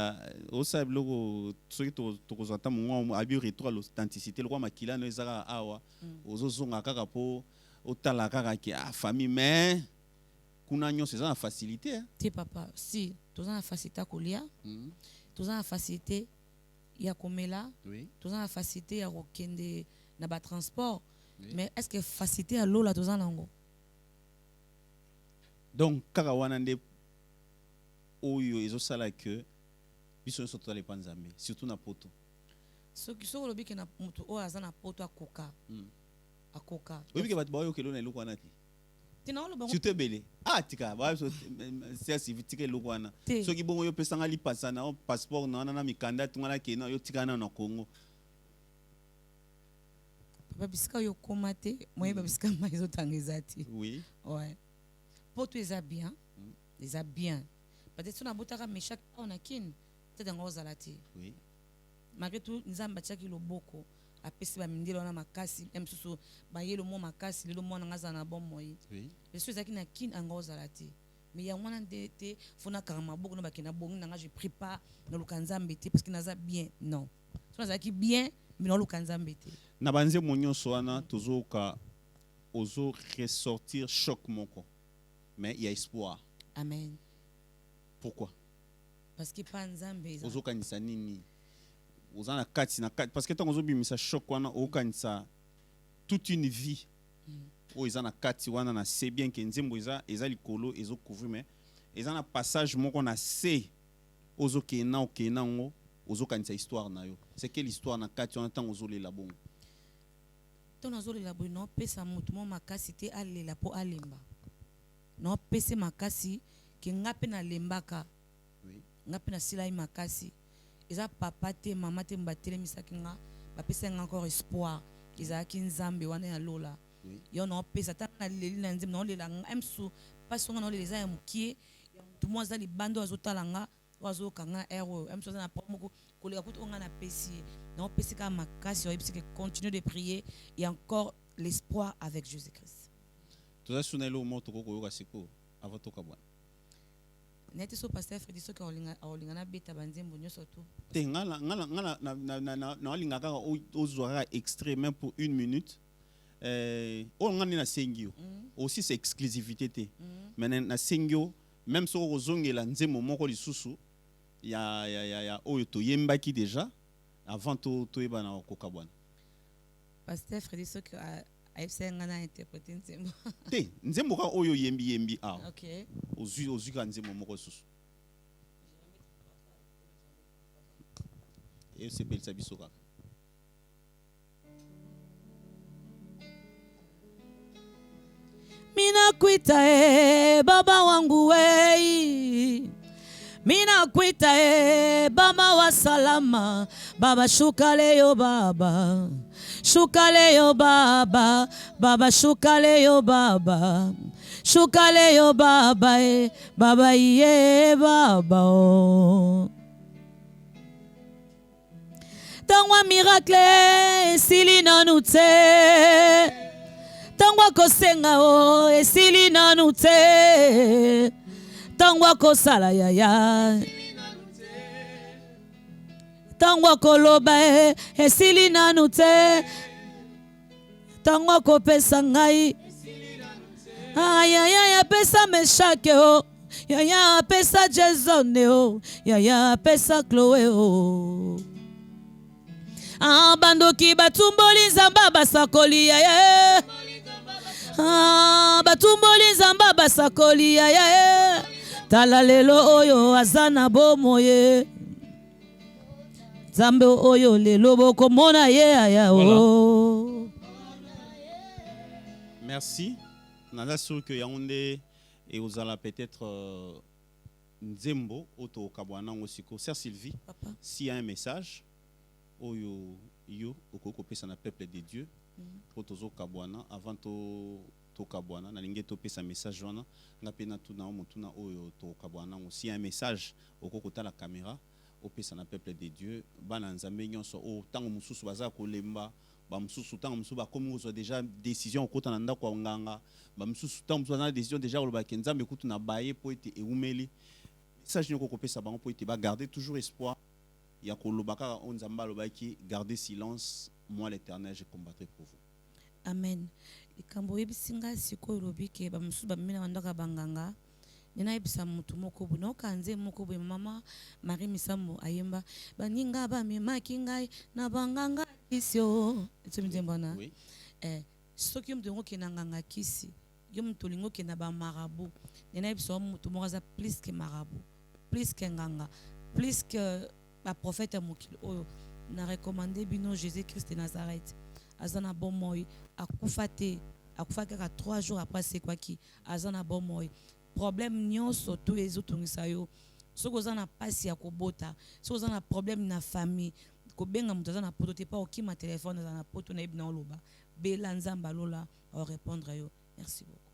au sable logo soki to kozata mongo abi retour à l'authenticité le makila no ezaka awa ozozonga kaka po otala kaka ki famille mais kuna nyonso eza na facilité te papa si toza na facilité kolia toza na facilité ya komela toza na facilité ya kokende na ba transport mais est-ce que facilité ya lola toza nango donc kaka wana nde oyo ezosala que biso nyonso tozala epa nzambe surtout na poto soki olobi ke na moto oyo aza na poto akoka oyebi ke bato baoyokelo na eloko wana te surtout ebele tika tika eloko wana soki bongo yo opesanga lipasa na passeport na wana na mikanda tungana kena yo tikana na Congo papa bisika oyo okoma te moyeba bisika mai ezotanga eza te oui poto eza bien peut-être so nabotaka meshaki awa na kini peut-être yango ozala te malgré tout nzambe atiaki loboko apesi bamindele wana makasi mosusu bayelo mo makasi lelo mwana nga azala na bomoi leso ezalaki na kini yango ozala te mais yango wana nde te fona kaka maboko no bakenda bongi nanga je prie pas noluka nzambe te parce que naza bien non so nazalaki bien mais noluka nzambe te na banzembo nyonso wana tozoka ozo ressortir choc moko mais il y a espoir. Amen. Pourquoi? Parce que pas nzambe ozo kanisa nini ozana kati na kati parce que tant ozo bimisa choc wana okanisa toute une vie o ezana kati wana na c'est bien que nzembo eza likolo ezo couvrir mais ezana passage moko na c'est ozo kena ngo ozo kanisa histoire na yo c'est quelle histoire na kati wana tant ozo lela bongo tant ozo lela bongo no pesa mutu mo makasi te alela po alemba no pese makasi ke ngape na lembaka ngape na silai makasi eza papa te mama te mbatelemisaki nga bapesa nga encore espoir ezalaki nzambe wana ya lola yo no pesa ta na leli na nzembo na olela nga msu pasonga na olela eza ya mokie ya mutu mo aza libando azotala nga azoyoka nga ero msu aza na moko kolega kutu onga na pesi na opesi kaka makasi oyebisi ke continue de prier et encore l'espoir avec Jésus-Christ toza suna elo mo tokokoyoka siko avant tokabwana neti so pasteur Freddy so ka olinga na beta banzembo nyoso to te ngala na olinga kaka ozwaka extrait même pour 1 minute o ngani na sengio aussi c'est exclusivité te mais na sengio même so ozongela nzembo moko lisusu ya oyo toyembaki déjà avant to eba na kokabwana pasteur Freddy so ka aifse ngana interpréter nzembo te nzembo ka oyo yembi OK ozwi ka nzembo moko susu et c'est belle biso kaka mina kuita baba wangu wei. Mina kuita baba wa salama. Baba shuka leo baba. Shuka leo baba. Baba shuka leo baba. Shuka leo baba baba ye baba oh. Tangwa miracle esili nanu te. Tangwa kosenga o esili nanu te. Tangwa kosala yaya. Tangwa koloba esili nanu te. Tangwa kopesa ngai. Yaya pesa meshake o. Yaya pesa Jason o. Yaya pesa Chloe o. Bandoki batumboli zamba basakoli yaya. Batumboli zamba basakoli yaya. Tala lelo oyo azana bomoye. Zambe oyo lelo boko mona ye yaya o. Merci. Nana sûr que Yaoundé et Ozala peut-être Nzembo auto Kabwana osiko. Sœur Sylvie, s'il y a un message oyo yo okoko pesa na peuple de Dieu pour tozo Kabwana avant to Kabwana na linge to pesa message wana ngapena tuna mutuna oyo to Kabwana s'il y a un message okoko ta la caméra au pesa na peuple de Dieu bana nzambe nyonso o tango mususu baza kolemba ba mususu tango mususu ba komi ozo déjà décision okota na ndako nganga ba mususu tango mususu na décision déjà lo ba kenzambe kutu na baye po ete eumeli message nyoko kopesa bango po ete ba garder toujours espoir ya kolobaka onzamba lo ba ki garder silence moi l'Éternel je combattrai pour vous. Amen. Ikambo yebisinga siko robike ba mususu ba mina ndaka banganga nina ebisa mutu moko buno kanze moko be mama Marie Misambo ayemba baninga ba memaki ngai na banganga kisio etumizembana oui. Soki mtungo kinanganga kisi yo mtulingo kina ba marabu nina ebisa mutu moko za plus que marabu plus que nganga plus que ba prophète mokili oyo na recommander bino Jésus Christ de Nazareth azana bon moy akufate akufaka 3 jours après c'est quoi qui azana bon moy problème nyonso tous les autres ngisayo soko za na pasi ya kobota soko za na problème na famille ko benga mutu za na poto te pa okima téléphone za na poto na ibna oloba bela nzamba lola au répondre yo. Merci beaucoup.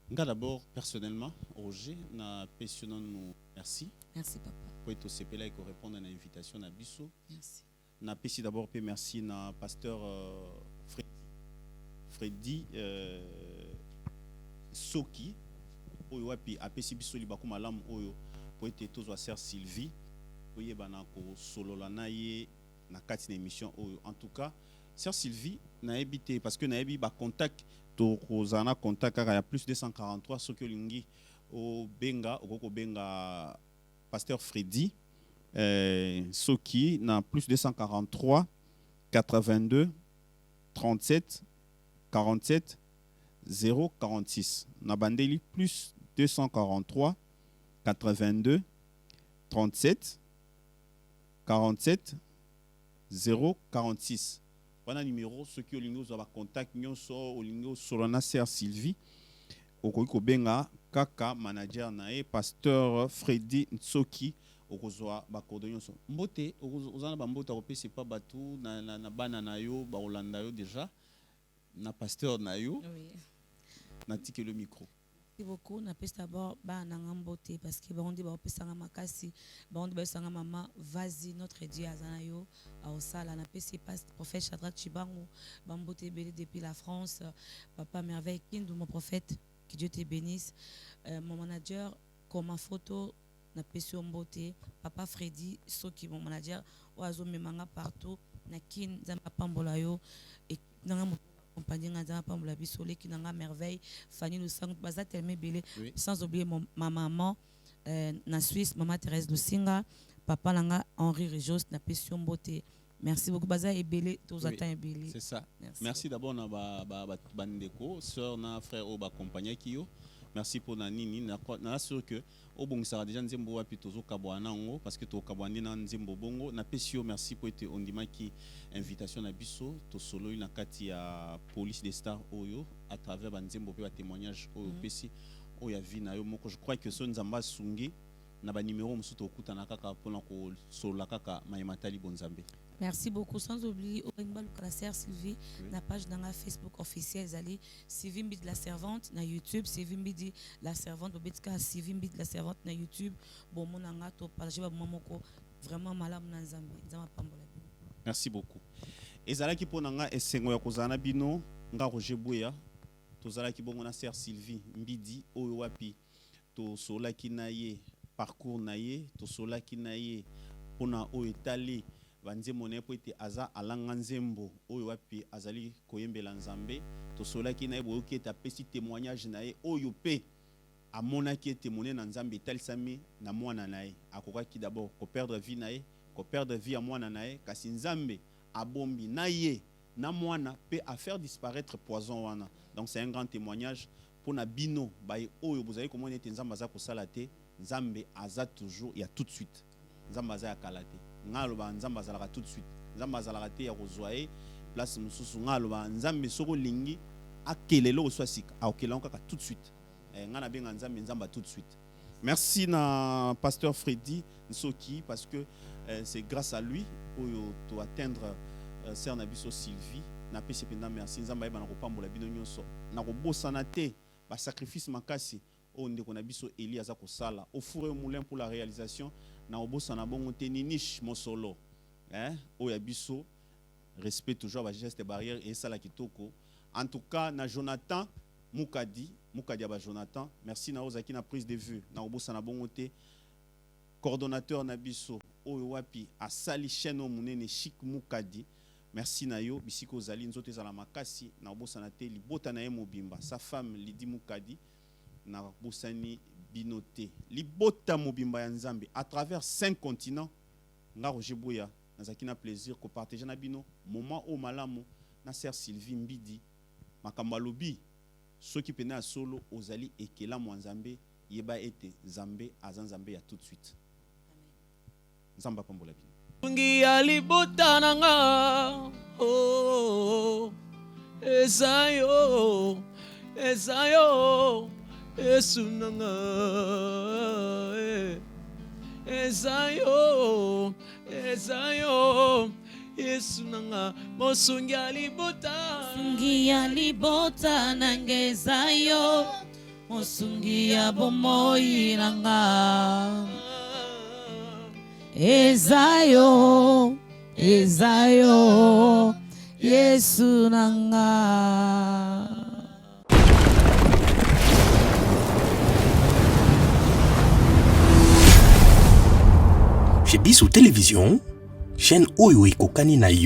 Nga d'abord personnellement Roger na pensionnant nous merci. Merci papa. Pour être au CPLA et qu'on répondre à l'invitation na biso. Merci. Na pesi d'abord pe merci na pasteur Freddy Soki oyo wapi apesi biso libaku malamu oyo po ete tozwa sœur Sylvie oyeba na ko solola na ye na kati na émission oyo. En tout cas sœur Sylvie na ebité parce que na ebi ba contact to kozana contact kaka ya plus 243 soki olingi o benga okoko benga pasteur Freddy Soki na plus 243 82 37 47 046 na bandeli plus 243 82 37 47 046 wana numéro soki olingi ozwa ba contact nyonso olingi osolana sœur Sylvie okoki kobenga kaka manager na ye pasteur Freddy Soki okozwa ba coordonnées nyonso mbote ozana ba mbota kopesa pa batu na bana na yo ba olanda yo déjà na pasteur na yo oui. Na tike le micro. Merci beaucoup. Na peste d'abord ba na ngambote parce que on dit ba opesanga makasi ba on dit ba sanga mama vas-y notre Dieu azana yo au sala na peste pas prophète Shadrach Chibangu ba mbote belé depuis la France papa merveille Kindu mon prophète que Dieu te bénisse mon manager comme ma photo na peste mbote papa Freddy Soki mon manager oazo memanga partout na kin zamba pambola yo et na compagnie ngana pambola bisole ki nanga merveille Fanny nous sang baza tellement belé oui. Sans oublier ma maman na Suisse maman Thérèse Lusinga papa nanga Henri Rejos na Pession Mbote. Merci beaucoup baza ebelé tous attend ebelé. C'est ça. Merci d'abord na ba bandeko sœur na frère o ba compagnie ki yo merci pour nanini na sûr que au bon ça déjà nzembo wapi tozo kabwana ngo parce que to kabwandi na nzembo bongo na pesio merci pour être ondima qui invitation na biso to solo na kati ya police des stars oyo à travers ba nzembo pe ba témoignage oyo pesi oya vi na yo moko. Je crois que so nzamba sungi na ba numéro musuto okutana kaka pona ko solo kaka mayematali bonzambe. Merci beaucoup. Sans oublier, la sœur Sylvie, la page dans la Facebook officielle, Zali, Sylvie Mbid la servante, na YouTube, Sylvie Mbid la servante, Bobetka, Sylvie Mbid la servante, na YouTube, bon, mon angato, partager, mamoko, vraiment malade, nanzambe, nzama pambola. Merci beaucoup. Et Zala qui ponanga et sengo ya kozana bino, nga Roger Bouya, to Zala qui bongo na sœur Sylvie Mbidi, oyo wapi, to sola ki naye, parcours naye, to sola ki naye, pona oyo etali, banzembo ne po ete aza alanga nzembo oyo wapi azali koyembela nzambe to sola ki na ebo ki ta pesi témoignage na ye oyo pe amona ki témoigner na nzambe etalisami na mwana na ye akokaki d'abord ko perdre vie na ye ko perdre vie ya mwana na ye kasi nzambe abombi na ye na mwana pe a faire disparaître poison wana. Donc c'est un grand témoignage pour na bino bay oyo bozali komona ete nzambe aza kosala te, nzambe aza toujours ya tout de suite, nzambe aza ya kalate ngaloba nzamba zalaka tout de suite, nzamba zalaka te ya kozwaye place mususu ngaloba nzambe soko lingi akelelo oswasika aokelanga kaka tout de suite ngana benga nzambe nzamba tout de suite. Merci na pasteur Freddy Nsoki parce que c'est grâce à lui oyo to atteindre sœur Nabiso Sylvie na pesi penda. Merci nzamba ba na kopambola bino nyonso na kobosana te ba sacrifice makasi o ndeko na biso Eli aza kosala au four et moulin pour la réalisation na obosana bongo te ni niche mosolo o ya biso respect toujours ba geste barrière et ça la kitoko. En tout cas na Jonathan Mukadi ba Jonathan, merci na ozaki na prise de vue na obosana bongo te coordonnateur na biso oyo wapi asali chaîne o munene Chic Mukadi, merci na yo bisiko zali nzote za la makasi na obosana te libota na ye mobimba sa femme Lidi Mukadi na bosani binoté libota mobimba ya nzambe à travers 5 continents. Nga Roger Bouya nazaki na plaisir ko partager na bino moment au malamu na sœur Sylvie Mbidi makamba lobi soki pena solo ozali ekela mwa nzambe yeba ete nzambe aza nzambe ya tout de suite. Nzamba pambola bino ngi ya libota nanga oh ezayo Yesu nanga ezayo Yesu nanga mosungi ya libota nangezayo mosungi ya bomoi nanga ezayo Yesu nanga. Chez Bissou Télévision, chaîne oyo ekokani na yo.